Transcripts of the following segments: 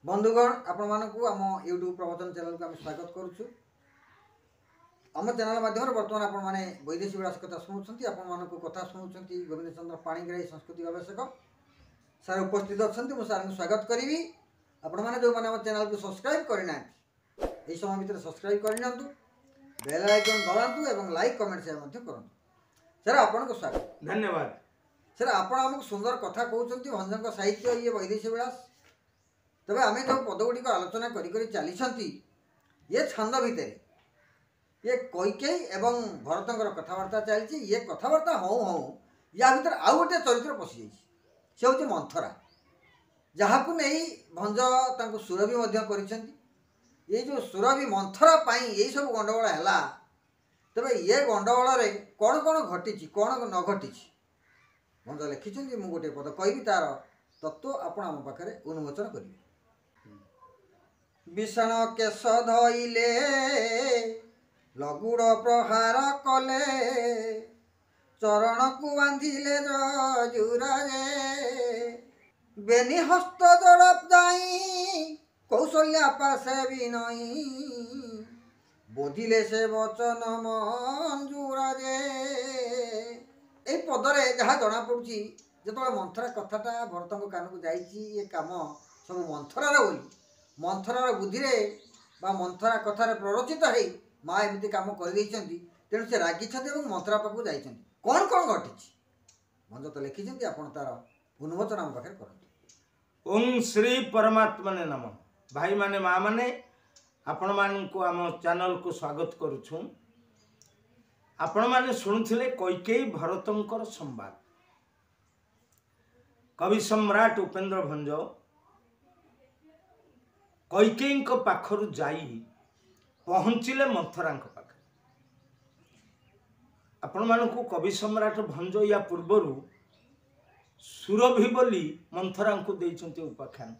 बंधुगण आपण मानकु आम यूट्यूब प्रवचन चैनल को आम स्वागत करुचु। आम चैनल माध्यम बर्तमान आपण माने वैदेशिक विलास कथा शुणुंट आपण मानक कथा शुणुंट गोविंद चंद्र पाणिग्राही संस्कृति गवेषक सार उपस्थित अच्छा मुझे सार स्वागत करी। आपण मैंने जो मैंने चैनल को सब्सक्राइब करना यही समय भितर सब्सक्राइब करनी बेल आइकन दबातु और लाइक कमेंट शेयर करूँ। सर आपन को स्वागत धन्यवाद। सर आपण आमको सुंदर कथा कहते भंजक साहित्य ये वैदेशिक विलास तबे आम जो पदगुड़िक आलोचना चली ये छंद भितर ये कैकेयी एवं भरतर कथबार्ता चलती ये कथबार्ता हूँ हूँ या भर आउ गोटे चरित्र पशि जाइए से हूँ मंथरा जहाँ को नहीं भंज सुरभि ये जो सुरभि मंथरा पाई यही सब गंडगोल है तबे ये गंडगोल कौन कौन घटी कौन न घटी भंज लिखिं मुझे गोटे पद कहि तार तत्व आपण आम पाखे उन्मोचन करेंगे। विषण केश धइले लगुड़ प्रहार कले चरण को बांधिले जुराजे बेनी हस्त जड़प जाई कौशल्या पासे भी नई बोधिले से वचन मंजूराजे। ए पदरे जहाँ जना पड़ी जो मंथरा कथाटा भरत कान को जाइए काम सब मंथरार बोली मंथरार बुद्धि मंथरा कथार प्ररोचित है माँ एमती कम कर तेणु से रागी मंथरा पाक जा कौन कौन घटी भंज तो लिखिं आप तार उन्मोचन आम पाखे कर। ओम श्री परमात्मने नमः। भाई माने माँ माने आपण मानकु आम चैनल को स्वागत करुछु। आपण माने शुणुथिले कैकेयी भरतंकर संवाद। कवि सम्राट उपेन्द्र भंज कैकेयी पाखरु जाई पहुँचिले मंथरा पाखे। आपण मानकु कवि सम्राट भंज या पूर्वरु सुरभि बोली मंथरा को देइचंती उपाख्यान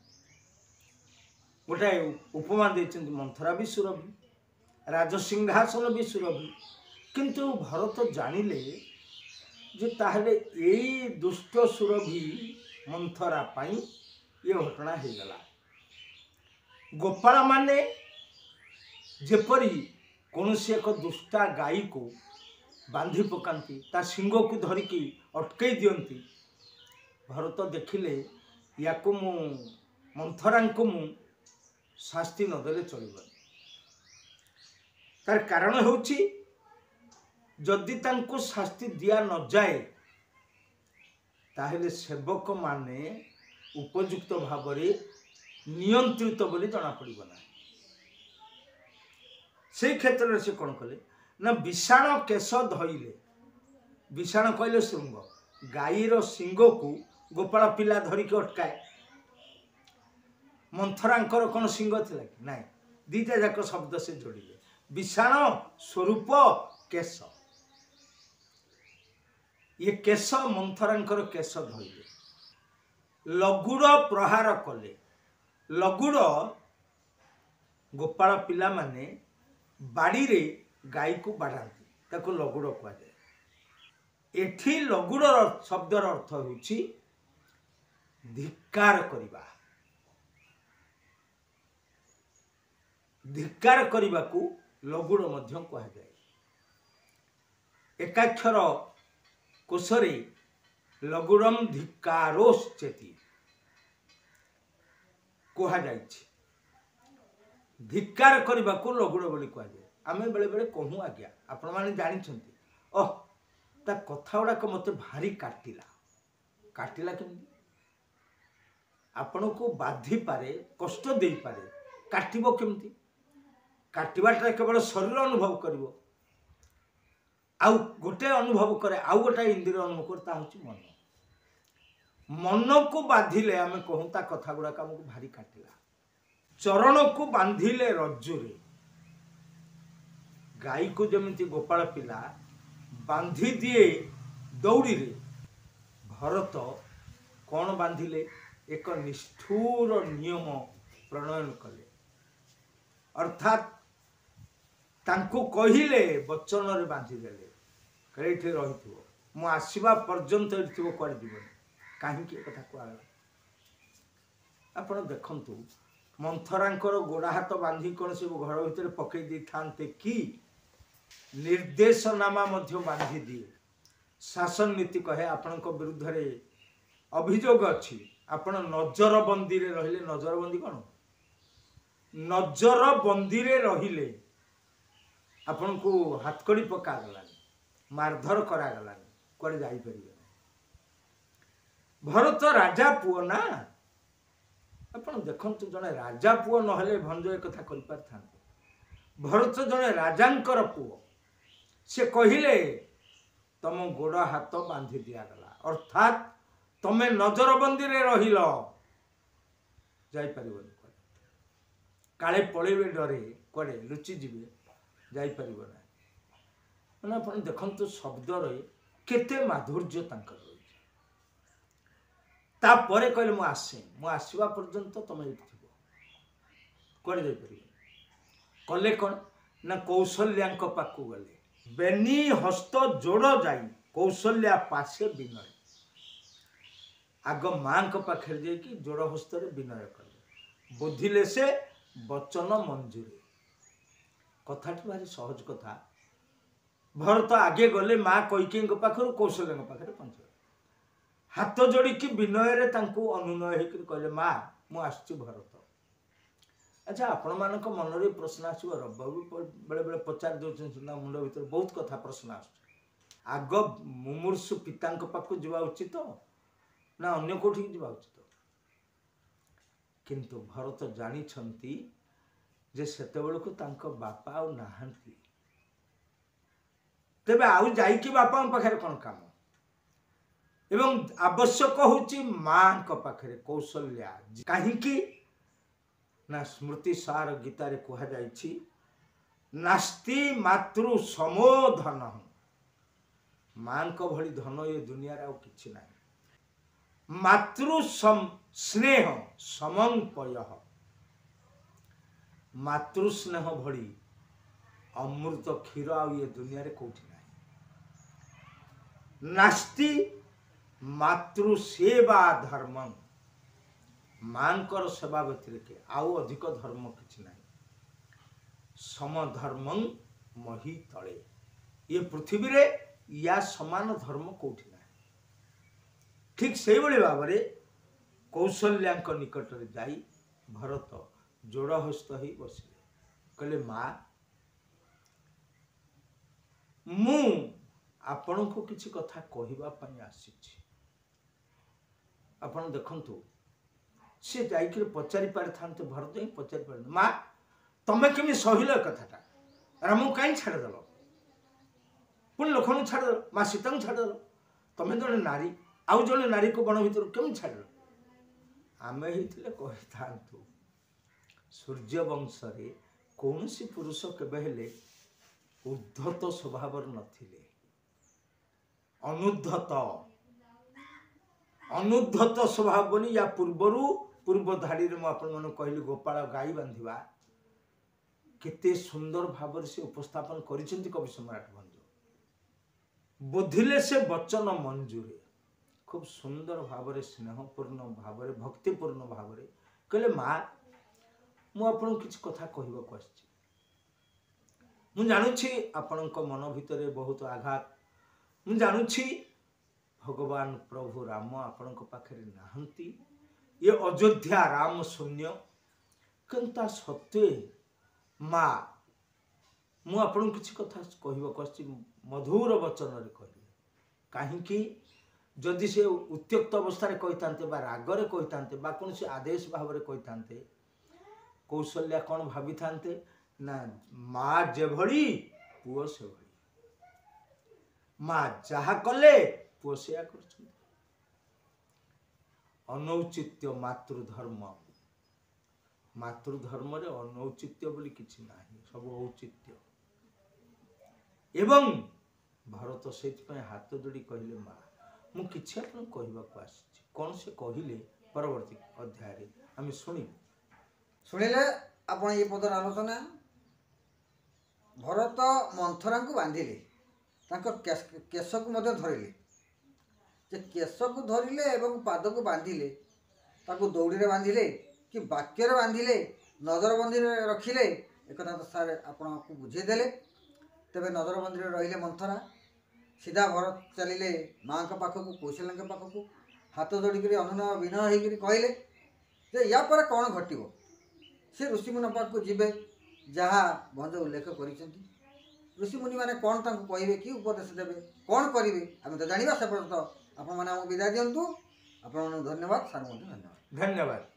गोटे उपमा देइचंती मंथरा भी सुरभि राजसिंहासन भी सुरभि किंतु भरत जानिले जे ताहले एई दुष्ट सुरभि मंथरा पाई ये घटना हो गला। गोपाल माने जेपरी कौन सी एक दुष्टा गाई को बांधी पकाती ता सिंग को धरिकी अटकई दियंती भरत देखिले या को मु मंथरा को मु शास्ति नदेले चलिबनी। तार कारण होची जदि तांको शास्ति दिया न जाए ताहले सेवक माने उपयुक्त भाव नियंत्रित बोली जना पड़ब ना। से क्षेत्र से कौन कले ना विषाण केश धइले विषाण कहले श्रृंग गाईर सिंग को गोपाल पिला धरिक अटकाए। मंथरांकर कौन सिंग थिला कि नाई दीटा जाक शब्द से जोड़िले विषाण स्वरूप केश ये केश मंथरांकर केश धइले लगुड़ प्रहार कले। लगुड़ गोपाल पिला माने बाड़ी रे गाई को बाढ़ाती ताको लगुड़ कह जाए। एठी लगुड़ शब्दर अर्थ होछि धिक्कार करिबा। धिक्कार करिबा को लगुड़ मध्यम कह जाए। एकाक्षर कोशरे लगुड़म धिक्कारोश्चेति कह जाइछि। धिक्कार करने को लगुड़ बोली कह जाए। आम बेले बेले कहूँ आज्ञा आपण मैंने जानी ओह ता कथा गुड़ाक मत भारी काटिला काटिला केमती आपण को बाधी पारे कष्ट दे पारे काटिबो केमती काटिबाटा केवल शरीर अनुभव करिवो आउ गोटे अनुभव करे आउ गोटे इंद्रिय अनुभव करता होची मन। मन को बाधिले आम कहूँ ता कथा गुड़ाक आमको भारी काटिला। चरण को बांधिले रज्जुरे गाई को जमीती गोपाल पिला बांधी दिए दौड़ी रे भरत कौन बांधिले एक निष्ठुर नियम प्रणयन कले अर्थात तांको कहिले वचन रे बांधी देले कईठे रहिथिबो मु आसीबा पर्यंत एथिबो कर दिबो काहे की कथा कहला। आपण देखंतु ମନ୍ଥରାଙ୍କର ଗୋଡ଼ ହାତ ବାନ୍ଧି କ'ଣ ସବୁ ଘର ଭିତରେ ପକାଇ ଦେଇଥାନ୍ତେ କି ନିର୍ଦ୍ଦେଶନାମା ମଧ୍ୟ ବାନ୍ଧି ଦିଏ। ଶାସନ ନୀତି କହେ ଆପଣଙ୍କ ବିରୁଦ୍ଧରେ ଅଭିଯୋଗ ଅଛି, ଆପଣ ନଜରବନ୍ଦୀରେ ରହିଲେ। ନଜରବନ୍ଦୀ କ'ଣ? ନଜରବନ୍ଦୀରେ ରହିଲେ ଆପଣଙ୍କୁ ହାତକଡ଼ି ପକାଗଲାନି, ମାରଧର କରାଗଲାନି, କୁଆଡ଼େ ଯାଇପାରିବେ ନାହିଁ। ଭରତ ରାଜା ପୁଅ ନା। ଆପଣ ଦେଖନ୍ତୁ, ଜଣେ ରାଜା ପୁଅ ନହେଲେ ଭଞ୍ଜ ଏ କଥା କରିପାରିଥାନ୍ତେ। ଭରତ ଜଣେ ରାଜାଙ୍କର ପୁଅ। ସେ କହିଲେ ତମ ଗୋଡ଼ ହାତ ବାନ୍ଧି ଦିଆଗଲା, ଅର୍ଥାତ୍ ତମେ ନଜରବନ୍ଦୀରେ ରହିଲ, ଯାଇପାରିବନି କୁଆଡ଼େ। କାଳେ ପଳେଇବେ ଡରେ, କୁଆଡ଼େ ଲୁଚିଯିବେ, ଯାଇପାରିବ ନାହିଁ। ମାନେ ଆପଣ ଦେଖନ୍ତୁ ଶବ୍ଦରେ କେତେ ମାଧୁର୍ଯ୍ୟ ତାଙ୍କର ରହିଛି। ତାପରେ କହିଲେ ମୁଁ ଆସେ, ମୁଁ ଆସିବା ପର୍ଯ୍ୟନ୍ତ ତମେ ଏଇଠି ଥିବ, କୁଆଡ଼େ ଯାଇପାରିବ। କଲେ କ'ଣ ନା କୌଶଲ୍ୟାଙ୍କ ପାଖକୁ ଗଲେ। ବେନି ହସ୍ତ ଯୋଡ଼ ଯାଇ କୌଶଲ୍ୟା ପାଶେ ବିନୟ। ଆଗ ମାଙ୍କ ପାଖରେ ଯାଇକି ଯୋଡ଼ ହସ୍ତରେ ବିନୟ କଲେ। ବୁଝିଲେ ସେ ବଚନ ମଞ୍ଜୁରେ। କଥାଟି ଭାରି ସହଜ କଥା। ଭରତ ଆଗେ ଗଲେ ମା କୈକେୟୀଙ୍କ ପାଖରୁ କୌଶଲ୍ୟାଙ୍କ ପାଖରେ ପହଞ୍ଚିଲେ। ହାତ ଯୋଡ଼ିକି ବିନୟରେ ତାଙ୍କୁ ଅନୁନୟ ହେଇକି କହିଲେ ମା ମୁଁ ଆସିଛି ଭରତ। ଆଚ୍ଛା, ଆପଣମାନଙ୍କ ମନରେ ପ୍ରଶ୍ନ ଆସିବ, ରବି ବେଳେ ବେଳେ ପଚାରି ଦେଉଛନ୍ତି ନା, ମୁଣ୍ଡ ଭିତରେ ବହୁତ କଥା ପ୍ରଶ୍ନ ଆସୁଛି। ଆଗ ମୁମୂର୍ଷୁ ପିତାଙ୍କ ପାଖକୁ ଯିବା ଉଚିତ ନା ଅନ୍ୟ କୋଉଠିକି ଯିବା ଉଚିତ? କିନ୍ତୁ ଭରତ ଜାଣିଛନ୍ତି ଯେ ସେତେବେଳକୁ ତାଙ୍କ ବାପା ଆଉ ନାହାନ୍ତି। ତେବେ ଆଉ ଯାଇକି ବାପାଙ୍କ ପାଖରେ କ'ଣ କାମ? ଏବଂ ଆବଶ୍ୟକ ହେଉଛି ମାଙ୍କ ପାଖରେ କୌଶଲ୍ୟା। କାହିଁକି ନା ସ୍ମୃତି ସାର ଗୀତାରେ କୁହାଯାଇଛି ନାସ୍ତି ମାତୃ ସମୋ ଧନ। ମାଙ୍କ ଭଳି ଧନ ଏ ଦୁନିଆରେ ଆଉ କିଛି ନାହିଁ। ମାତୃ ସ୍ନେହ ସମଂ ପୟ। ମାତୃ ସ୍ନେହ ଭଳି ଅମୃତ କ୍ଷୀର ଆଉ ଏ ଦୁନିଆରେ କୋଉଠି ନାହିଁ। ନାସ୍ତି ମାତୃ ସେବା ଧର୍ମଂ। ମାଙ୍କର ସେବା ବ୍ୟତିରେକ ଆଉ ଅଧିକ ଧର୍ମ କିଛି ନାହିଁ। ସମଧର୍ମଂ ମହି ତଳେ। ଏ ପୃଥିବୀରେ ୟା ସମାନ ଧର୍ମ କୋଉଠି ନାହିଁ। ଠିକ୍ ସେଇଭଳି ଭାବରେ କୌଶଲ୍ୟାଙ୍କ ନିକଟରେ ଯାଇ ଭରତ ଯୋଡ଼ହସ୍ତ ହେଇ ବସିଲେ। କହିଲେ ମା ମୁଁ ଆପଣଙ୍କୁ କିଛି କଥା କହିବା ପାଇଁ ଆସିଛି। ଆପଣ ଦେଖନ୍ତୁ, ସେ ଯାଇକି ପଚାରି ପାରିଥାନ୍ତେ, ଭରତ ହିଁ ପଚାରି ପାରିଥାନ୍ତେ ମା ତମେ କେମିତି ସହିଲ ଏ କଥାଟା? ରାମକୁ କାହିଁ ଛାଡ଼ିଦେଲ? ପୁଣି ଲକ୍ଷ୍ମଣଙ୍କୁ ଛାଡ଼ିଦେଲ, ମା ସୀତାଙ୍କୁ ଛାଡ଼ିଦେଲ। ତମେ ଜଣେ ନାରୀ, ଆଉ ଜଣେ ନାରୀକୁ ବଣ ଭିତରୁ କେମିତି ଛାଡ଼ିଦେଲ? ଆମେ ହେଇଥିଲେ କହିଥାନ୍ତୁ ସୂର୍ଯ୍ୟ ବଂଶରେ କୌଣସି ପୁରୁଷ କେବେ ହେଲେ ଉଦ୍ଧତ ସ୍ୱଭାବର ନଥିଲେ। ଅନୁଦ୍ଧତ ସ୍ୱଭାବ ବୋଲି ୟା ପୂର୍ବ ଧାଡ଼ିରେ ମୁଁ ଆପଣମାନଙ୍କୁ କହିଲି ଗୋପାଳ ଗାଈ ବାନ୍ଧିବା କେତେ ସୁନ୍ଦର ଭାବରେ ସେ ଉପସ୍ଥାପନ କରିଛନ୍ତି କବି ସମ୍ରାଟ ଭଞ୍ଜ। ବୁଝିଲେ ସେ ବଚନ ମଞ୍ଜୁରେ। খুব ସୁନ୍ଦର ଭାବରେ ସ୍ନେହପୂର୍ଣ୍ଣ ଭାବରେ ଭକ୍ତିପୂର୍ଣ୍ଣ ଭାବରେ କହିଲେ ମା ମୁଁ ଆପଣଙ୍କୁ କିଛି କଥା କହିବାକୁ ଆସିଛି। ମୁଁ ଜାଣୁଛି ଆପଣଙ୍କ ମନ ଭିତରେ ବହୁତ ଆଘାତ। ମୁଁ ଜାଣୁଛି ଭଗବାନ ପ୍ରଭୁ ରାମ ଆପଣଙ୍କ ପାଖରେ ନାହାନ୍ତି। ଏ ଅଯୋଧ୍ୟା ରାମ ଶୂନ୍ୟ। କିନ୍ତୁ ତା ସତ୍ତ୍ୱେ ମା ମୁଁ ଆପଣଙ୍କୁ କିଛି କଥା କହିବାକୁ ଆସିଛି। ମଧୁର ବଚନରେ କହିଲେ। କାହିଁକି? ଯଦି ସେ ଉତ୍ତ୍ୟକ୍ତ ଅବସ୍ଥାରେ କହିଥାନ୍ତେ ବା ରାଗରେ କହିଥାନ୍ତେ ବା କୌଣସି ଆଦେଶ ଭାବରେ କହିଥାନ୍ତେ କୌଶଲ୍ୟା କ'ଣ ଭାବିଥାନ୍ତେ ନା ମା ଯେଭଳି ପୁଅ ସେଭଳି। ମା ଯାହା କଲେ ପୁଅ ସେୟା କରୁଛନ୍ତି। ଅନୌଚିତ୍ୟ ମାତୃଧର୍ମ। ମାତୃଧର୍ମରେ ଅନୌଚିତ୍ୟ ବୋଲି କିଛି ନାହିଁ, ସବୁ ଔଚିତ୍ୟ। ଏବଂ ଭରତ ସେଇଥିପାଇଁ ହାତ ଯୋଡ଼ି କହିଲେ ମା ମୁଁ କିଛି ଆପଣଙ୍କୁ କହିବାକୁ ଆସିଛି। କ'ଣ ସେ କହିଲେ ପରବର୍ତ୍ତୀ ଅଧ୍ୟାୟରେ ଆମେ ଶୁଣିବୁ। ଶୁଣିଲେ ଆପଣ ଏ ପଦର ଆଲୋଚନା। ଭରତ ମନ୍ଥରାଙ୍କୁ ବାନ୍ଧିଲେ, ତାଙ୍କ କେଶକୁ ମଧ୍ୟ ଧରିଲେ। ଯେ କେଶକୁ ଧରିଲେ ଏବଂ ପାଦକୁ ବାନ୍ଧିଲେ, ତାକୁ ଦୌଡ଼ିରେ ବାନ୍ଧିଲେ कि बाक्यर बांधिले नजरबंदी रखिले एकथा तो सार आपको बुझेदेले। तेरे नजरबंदी रहिले मंथरा सीधा भरत चलिले माँ के पाखक कौशल्या पाखक हाथ जोड़िक अनुनय विनय होकर कहले जे या पर कौन घटो सी ऋषिमुनि पाखक जीवे जहाँ भंज उल्लेख कर ऋषिमुनि मैंने कौन कहे कि उपदेश देवे कौन करेंगे आम तो जाना से पर्यंत आपण मैंने विदाय दिंतु। आपण धन्यवाद सार धन्यवाद धन्यवाद।